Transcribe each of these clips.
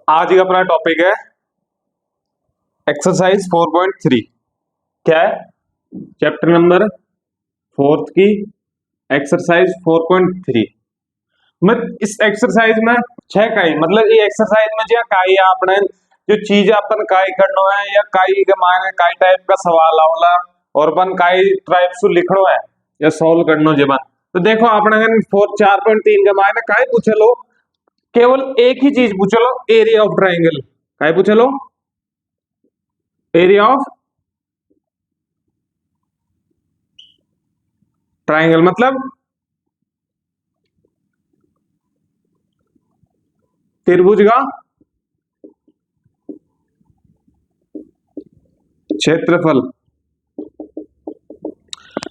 आज का अपना टॉपिक है एक्सरसाइज 4.3। क्या है? चैप्टर नंबर 4 की एक्सरसाइज 4.3 में इस एक्सरसाइज में 6 काई मतलब ये एक्सरसाइज में जो काई आपने जो चीज अपन काई करनो है या काई के मायने काई टाइप का सवाल आवला और अपन काई टाइप से लिखनो है या सॉल्व करनो जीवन। तो देखो आपने 4.3 के मायने काई पूछे लो, केवल एक ही चीज पूछ लो, एरिया ऑफ ट्राइंगल। काय पूछ लो? एरिया ऑफ ट्राइंगल मतलब त्रिभुज का क्षेत्रफल।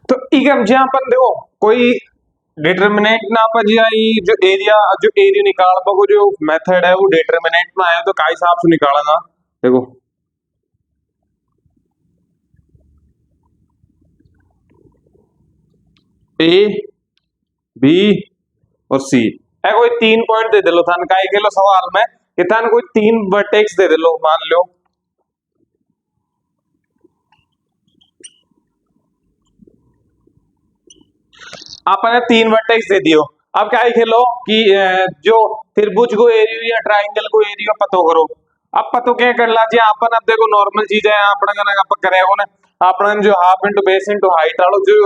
तो जहां पर देखो कोई डिटरमिनेंट ना पर जो एरिया निकाल को जो मेथड है वो डिटरमिनेंट में आया तो का हिसाब से निकालेगा। देखो ए बी और सी है, कोई 3 पॉइंट दे दिलो थान काई के लो सवाल में कि थान कोई 3 वर्टेक्स दे दिलो, मान लो आपने 3 वर्टेक्स दे दियो। अब क्या खेलो कि जो त्रिभुज को एरिया या ट्राइंगल को एरिया पतो करो। अब पतो क्या कर ला जी अपन, अब देखो नॉर्मल चीज है अपन करेगो ना, अपन जो half into base into height वालो जो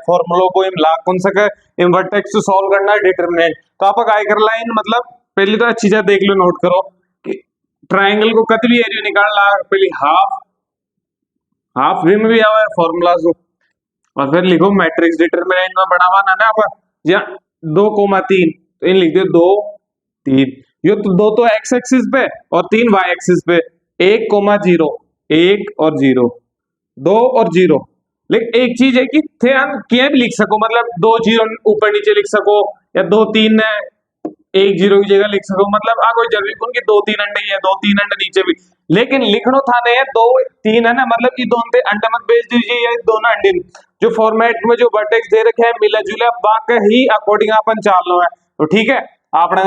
फॉर्मूला को इन लाग कौन सके इन वर्टेक्स को सॉल्व करना है डिटरमिनेंट। तो आप काय कर ला इन मतलब पहली तो चीजें देख लो, नोट करो कि ट्राइंगल को कतली एरिया निकाल ला, पहली हाफ हाफ भी में भी आवे फॉर्मूला को, और फिर लिखो मैट्रिक्स डिटरमिनेंट में बनावा ना आप या 2,3 तो इन लिख दो 2 3। ये तो 2 तो एक्स एक्सिस पे और 3 वाई एक्सिस पे, 1,0 1 और 0 2 और 0। लेकिन एक चीज है कि ध्यान क्या भी लिख सको, मतलब 2 0 ऊपर नीचे लिख सको या 2 3 है 1 0 की जगह लिख सको, मतलब कोई जरूरी कौन कि 2 3 अंडे है 2 3 अंडे नीचे भी, लेकिन लिखनो था नहीं है 2 3 है ना, मतलब ये दोनों अंडे मत भेज दीजिए ये दोनों अंडे जो फॉर्मेट में जो वर्टेक्स दे रखे हैं मिला जुला बाकी ही अकॉर्डिंग अपन चालना है। तो ठीक है आपने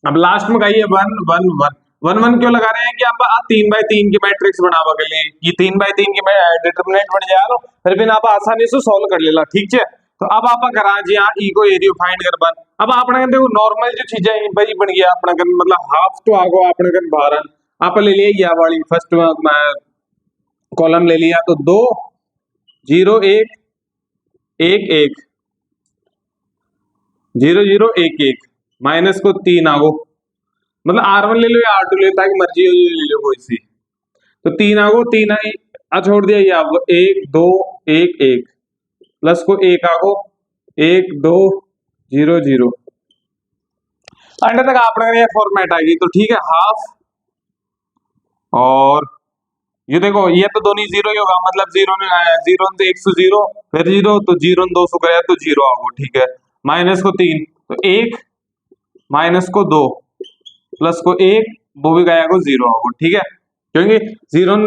अब लास्ट में कही है 1 1 1 1 1 क्यों लगा रहे हैं कि आप 3x3 की मैट्रिक्स बनावा के लिए ये 3x3 की डिटरमिनेंट बन जाए फिर भी आप आसानी से सॉल्व कर लेला। ठीक है तो अब आप करा जी हाँ ई को एरिया फाइंड कर बन। अब आपने देखो नॉर्मल जो चीजें भाई बन गया अपना मतलब हाफ तो आगो आपने 12 आप ले लिया या वाली फर्स्ट कॉलम ले लिया तो 2 0 1 1 1 0 0 1 1 माइनस को 3 आगो, मतलब R1 ले लो या R2 ले लो ताकि मर्जी हो ले लो कोई सी। तो 3 आगो 3 आई छोड़ दिया या 1 2 1 1 प्लस को 1 आगो 1 2 0 0 अंडर तक आपने फॉर्मेट आएगी। तो ठीक है हाफ और ये देखो ये तो दोनों जीरो ही होगा, मतलब 0 ने 0 तो 1 से 0 फिर 0 तो 0 200 कराया तो 0 आगो। ठीक है माइनस को 3 तो 1 माइनस को 2 प्लस को 1 वो भी गया को 0 आगो। ठीक है क्योंकि 0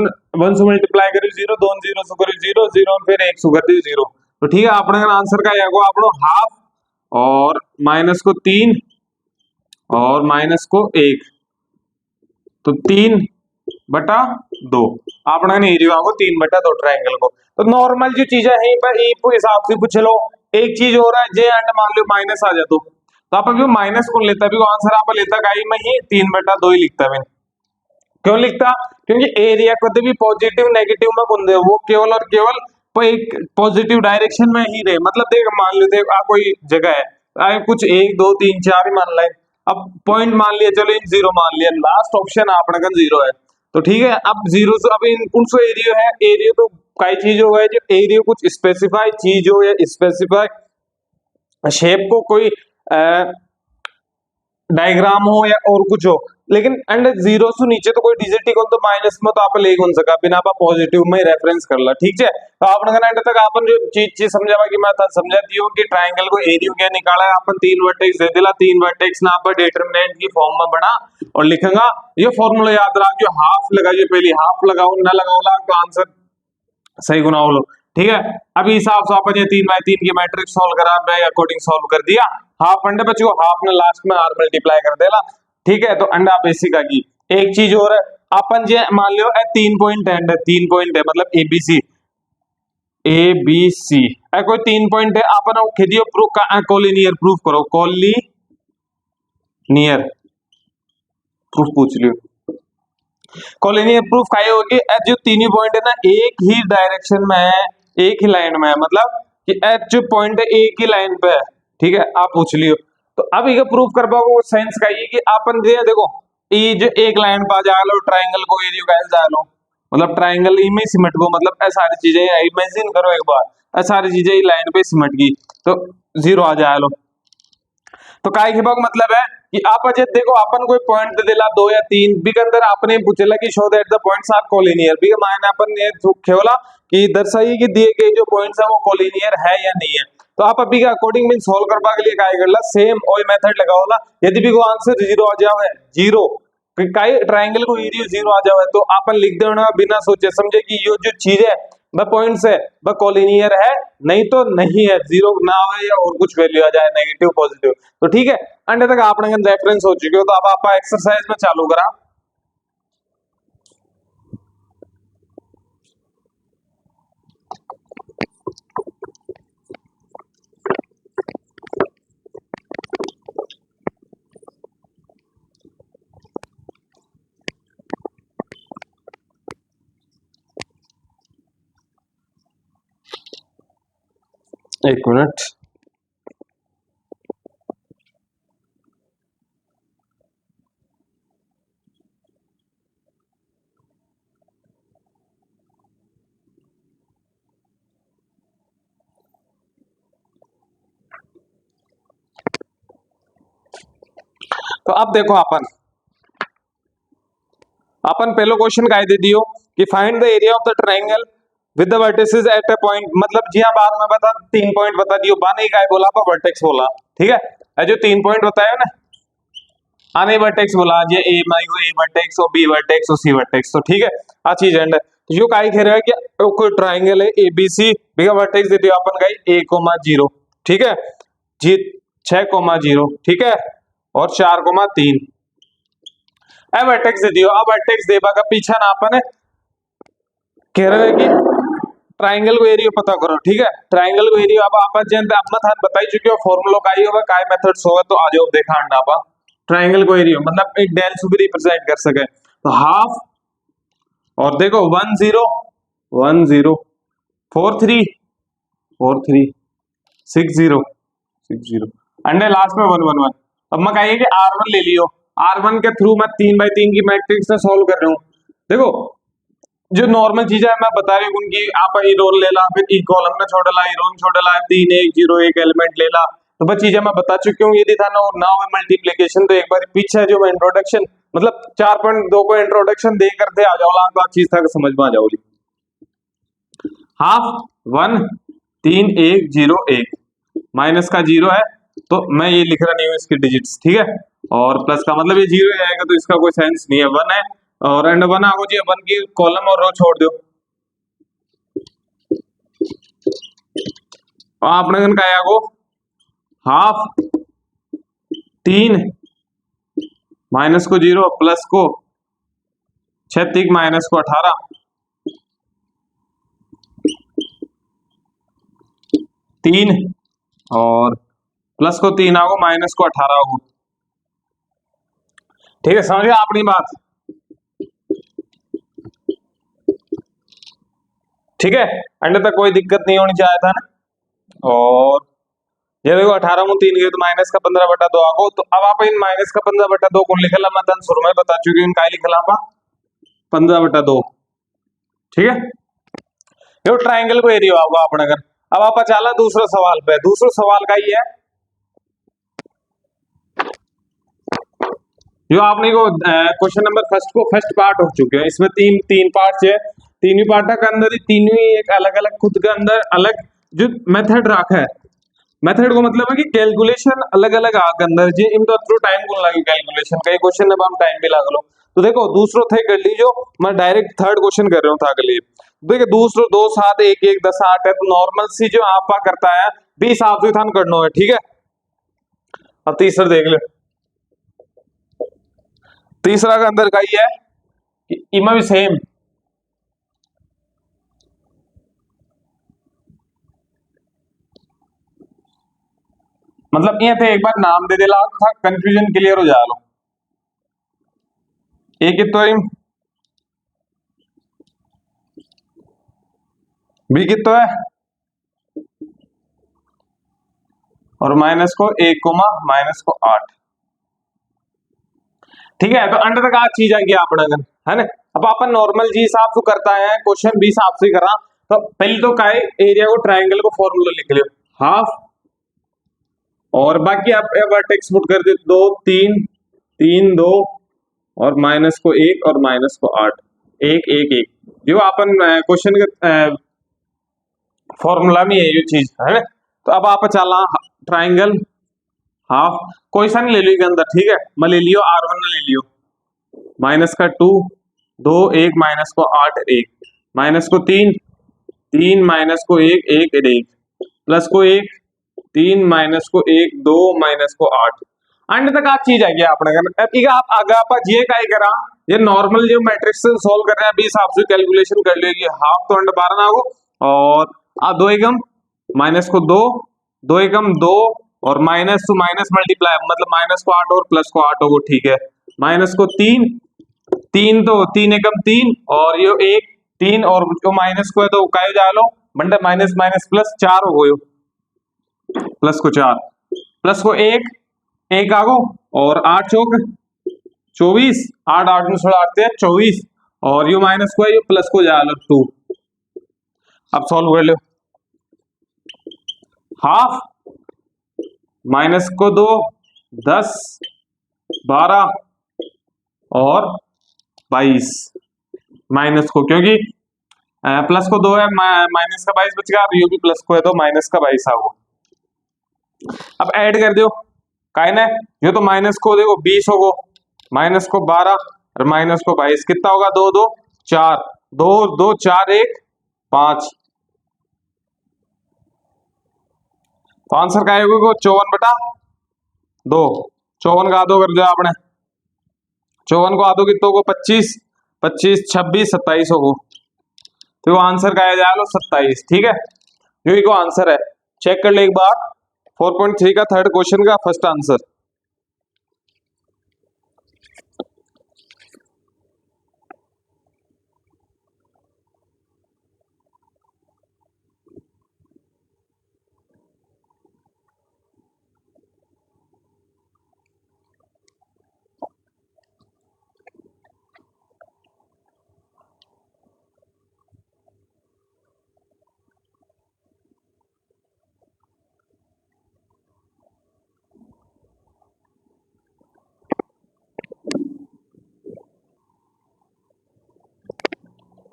1 से मल्टीप्लाई करी 0 2 0 से करी 0 0 फिर 1 से कर 0। तो ठीक है अपने आंसर का आगो आप हाफ और माइनस को 3 और माइनस को 1 तो 3/2 आपने एरिया को 3/2 ट्राइंगल को। तो नॉर्मल जो चीजें है पर हिसाब से पूछ लो। एक चीज हो रहा है जे एंड मान लो माइनस आ जातो तो आप अभी माइनस कौन लेता है आंसर आप लेता गाई में ही 3/2 ही लिखता है। क्यों लिखता? क्योंकि एरिया को भी पॉजिटिव नेगेटिव में कौन दे वो केवल और केवल एक पॉजिटिव डायरेक्शन में ही रहे, मतलब देख मान लो देख कोई जगह है कुछ 1 2 3 4 ही मान लाए, अब पॉइंट मान लिया चलो इन 0 मान लिया, लास्ट ऑप्शन आपने का 0 है। तो ठीक है अब 0 से अब इन कौन सा एरिया है, एरिया तो कई चीज हो गए जो एरिया कुछ स्पेसिफाई चीज हो या स्पेसिफाई शेप को कोई डायग्राम हो या और कुछ हो, लेकिन एंड 0 से नीचे तो कोई डिजिट ही कौन तो माइनस में तो आप ले कौन सका बिना आप पॉजिटिव में रेफरेंस कर ला। ठीक है तो आपने एंड तक आपन जो चीज समझावा कि मैं समझा दियो कि ट्रायंगल को एरिया क्या निकाला है, अपन 3 वर्टेक्स दे दिला 3 वर्टेक्स ना आप डिटरमिनेंट की फॉर्म में बना और लिखेगा ये फॉर्मूला याद रख जो हाफ लगाइए पहले हाफ लगाओ ना लगाओ तो आंसर सही गुना हो लो। ठीक है अभी हिसाब से अपन ये 3x3 की मैट्रिक्स सॉल्व करा मैं अकॉर्डिंग सॉल्व कर दिया, हाफ अंडे बच्चों हाफ ने लास्ट में r मल्टीप्लाई कर देला ठीक है, तो अंडा बेसिक आ गई। एक चीज और है, अपन जे मान लो 3 पॉइंट है, 3 पॉइंट है मतलब एबीसी, ए बी सी कोई 3 पॉइंट है, अपन खेदियो प्रूफ कोलिनियर प्रूफ करो, कोलिनियर प्रूफ पूछ लियो। कोलिनियर प्रूफ का ये होगी जो तीनों पॉइंट है ना एक ही डायरेक्शन में है, एक ही लाइन में है, मतलब कि एच जो पॉइंट है एक ही लाइन पे है, ठीक है, आप पूछ लियो। तो अब ये प्रूफ कर पाओगे वो साइंस का ये कि अपन देखो ये जो एक लाइन पा जा लो ट्राइंगल को एरियो का जा लो, मतलब ट्राइंगल में सिमट को, मतलब ऐ सारी चीजें इमेजिन करो एक बार, ऐ सारी चीजें लाइन पे सिमट गई तो जीरो आ जाए लो। तो काय के मतलब है कि आप अजय देखो अपन कोई पॉइंट दे दिला 2 या 3 बी के अंदर आपने पूछेला कि show that the points are collinear, B के मायने अपन ये खेवला कि दर्शाइए कि दिए गए जो पॉइंट्स है वो कोलिनियर है या नहीं है। तो आप अभी के अकॉर्डिंग मीन सॉल्व करने के लिए काय करला सेम वही मेथड लगाओला, यदि भी को आंसर जीरो आ जावे, जीरो काई ट्रायंगल को एरिया जीरो आ जावे तो अपन लिख देना बिना सोचे समझे कि ये जो चीज है वह पॉइंट्स है वह कोलिनियर है, नहीं तो नहीं है, जीरो ना आवे या और कुछ वैल्यू आ जाए नेगेटिव पॉजिटिव। तो ठीक है, अंडे तक आपने रेफरेंस हो चुके हो, तो अब आप एक्सरसाइज में चालू करा। एक मिनट, तो अब देखो अपन पहले क्वेश्चन का दे दियो कि find the area of the triangle with the vertices at a point, मतलब जी हाँ बाद में बता 3 पॉइंट बता दियो, बाने का बोला पर वर्टेक्स बोला, ठीक है, जो 3 पॉइंट बताया ना आने वर्टेक्स बोला, ये ए माई को ए वर्टेक्स और बी वर्टेक्स और सी वर्टेक्स, तो ठीक है आ चीज एंड जो काई कह रहा है कि कोई ट्रायंगल है एबीसी बिगा वर्टेक्स दे दियो अपन का 1,0, ठीक है जी, 6,0, ठीक है, और 4,3 ए वर्टेक्स दे दियो। अब वर्टेक्स देबा का पीछा ना अपन कह रहे हैं कि ट्रायंगल को एरिया पता करो, ठीक है, ट्रायंगल को एरिया अब आप जनते अब मत बताई चुके हो फार्मूला का ही होगा काय मेथड्स होगा, तो आ जाओ देखा अंडा पा ट्रायंगल को एरिया मतलब एक डेल से भी रिप्रेजेंट कर सके, तो हाफ और देखो 1 0 1 0 4 3 4 3 6 0 6 0 अंडे लास्ट में 1 1 1। अब मैं कहिए कि R1 ले लियो, R1 के थ्रू मैं 3x3 की मैट्रिक्स से सॉल्व कर रहा हूँ। देखो जो नॉर्मल चीजें मैं बता रही हूँ उनकी आप ई रोल ले ला, फिर ई कॉलम में छोड़ला, ई रोन छोड़ला, 3 1 0 1 एलिमेंट ले ला, तो बस चीजें मैं बता चुकी हूँ। यदि था ना हो मल्टीप्लिकेशन तो एक बार पीछे जो मैं इंट्रोडक्शन मतलब 4.2 को इंट्रोडक्शन दे करते आ जाओ तो चीज तक समझ में आ जाओगी। हाफ 1 3 1 0 1 माइनस का 0 है तो मैं ये लिख रहा नहीं हूँ इसकी डिजिट्स, ठीक है, और प्लस का मतलब ये 0 आएगा तो इसका कोई सेंस नहीं है, 1 है और एंड 1 आगो जी 1 की कॉलम और रो छोड़ दो, आपने कहा आगो हाफ 3 माइनस को 0 प्लस को 36 माइनस को 18 3 और प्लस को 3 आओ माइनस को 18 आओ, ठीक है, समझ गया अपनी बात, ठीक है, अंडे तक कोई दिक्कत नहीं होनी चाहिए था ना। और ये देखो 18 में 3 गए तो माइनस का 15/2 आगो, तो अब आप इन माइनस का 15/2 कौन लिखला मैं तन शुरू में बता चुकी हूं, काय लिखला आप 15/2, ठीक है, ये ट्रायंगल को एरिया होगा अपने घर। अब आप चला दूसरा सवाल पे, दूसरा सवाल का ही है जो आपने को क्वेश्चन नंबर फर्स्ट पार्ट हो चुके हैं, इसमें तीन पार्ट है, तीनों पार्ट के अंदर ही तीनों ही एक अलग अलग खुद के अंदर अलग जो मेथड रखा है, मेथड को मतलब है कि कैलकुलेशन अलग अलग आके अंदर जी इनका थ्रू टाइम को लगे कैलकुलेशन कई क्वेश्चन में हम टाइम भी लगा लो। तो देखो दूसरो थे कर लीजो, मैं डायरेक्ट थर्ड क्वेश्चन कर रहा हूँ था अगले, देखिए दूसरो 2 7 1 1 10 8 है, तो नॉर्मल सी जो आपका करता है 20 आप थान करना है, ठीक है। अब तीसरा देख लो तीसरा का अंदर का ही है कि इमा भी सेम मतलब ये थे एक बार नाम दे दिला था कंफ्यूजन क्लियर हो जा लो। एक कितो है बी कितो है और माइनस को 1 कोमा माइनस को 8। ठीक है, तो अंडर तक आज चीज आ गया अपना गन है ना। अब अपन नॉर्मल जी हिसाब से करता है क्वेश्चन बी हिसाब से करा। तो पहले तो का एरिया को ट्राइंगल को फॉर्मूला लिख लियो हाफ और बाकी आप वर्टेक्स पुट कर दे 2 3 3 2 और माइनस को 1 और माइनस को 8 1 1 1 जो अपन क्वेश्चन के फॉर्मूला में है ये चीज है ना। तो अब आप चला ट्राइंगल हाफ कोई सा नहीं ले लियो के अंदर। ठीक है, मैं ले लियो R1 ले लियो माइनस का 2 2 1 माइनस को 8 1 माइनस को 3 3 माइनस को 1 1 1 प्लस को 1 3 माइनस को 1 2 माइनस को 8 अंड तक आप चीज आ गया अपने आप आगे आप ये काय करा ये नॉर्मल जो मैट्रिक्स सॉल्व कर रहे हैं अभी हिसाब से कैलकुलेशन कर लेगी हाफ तो अंड 12 ना हो और दो एकम माइनस को 2 2 एकम 2 और माइनस टू माइनस मल्टीप्लाई मतलब माइनस को 8 और प्लस को 8 होगा। ठीक है, माइनस को 3 3 तो 3 एकम 3 और ये 1 3 और जो माइनस को है तो काय जा लो बंडे माइनस माइनस प्लस 4 हो गयो प्लस को 4 प्लस को 1 1 आगो और 8 चौक 24 8 8 में 16 24 और ये माइनस को है ये प्लस को जा लो 2। अब सॉल्व कर लो हाफ माइनस को 2 10 12 और 22 माइनस को क्योंकि प्लस को 2 है माइनस का 22 बचेगा अब ये भी प्लस को है तो माइनस का 22 आओ। अब ऐड कर दो काहे ना ये तो माइनस को देखो 20 होगो माइनस को 12 और माइनस को 22 कितना होगा 2 2 4 2 2 4 1 5 तो आंसर का होगा 54/2 54 का आधो कर दिया आपने 54 को आधो कितों को 25 25 26 27 होगो तो आंसर का जाए 27। ठीक है, यही को आंसर है चेक कर ले एक बार 4.3 का थर्ड क्वेश्चन का फर्स्ट आंसर।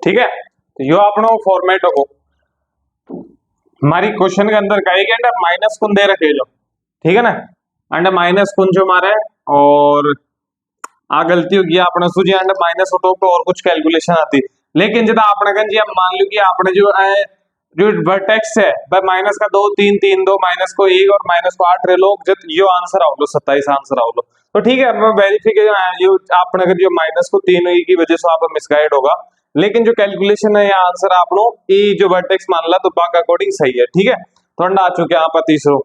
ठीक है, तो यो अपनो फॉर्मेट हो हमारी क्वेश्चन के अंदर कहेगा अंडर माइनस कुन दे रखे जो ठीक है ना अंडर माइनस कुन जो मारे और आ गलती होगी अपने सूझी अंडर माइनस होतो तो और कुछ कैलकुलेशन आती लेकिन जब आपने कन जी अब मान लो कि आपने जो वर्टेक्स है भाई माइनस का 2 3 3 2 माइनस को 1 और माइनस को 8 रे लोग जब यो आंसर आओ लो 27 आंसर आओ लो तो ठीक है मैं वेरिफिकेशन आपने अगर जो माइनस को 3 हुई की वजह से आप मिसगाइड होगा लेकिन जो कैलकुलेशन है या आंसर आप लो ये जो वर्टेक्स मान ला तो बाक अकॉर्डिंग सही है। ठीक है, तो अंडा आ चुके आप तीसरो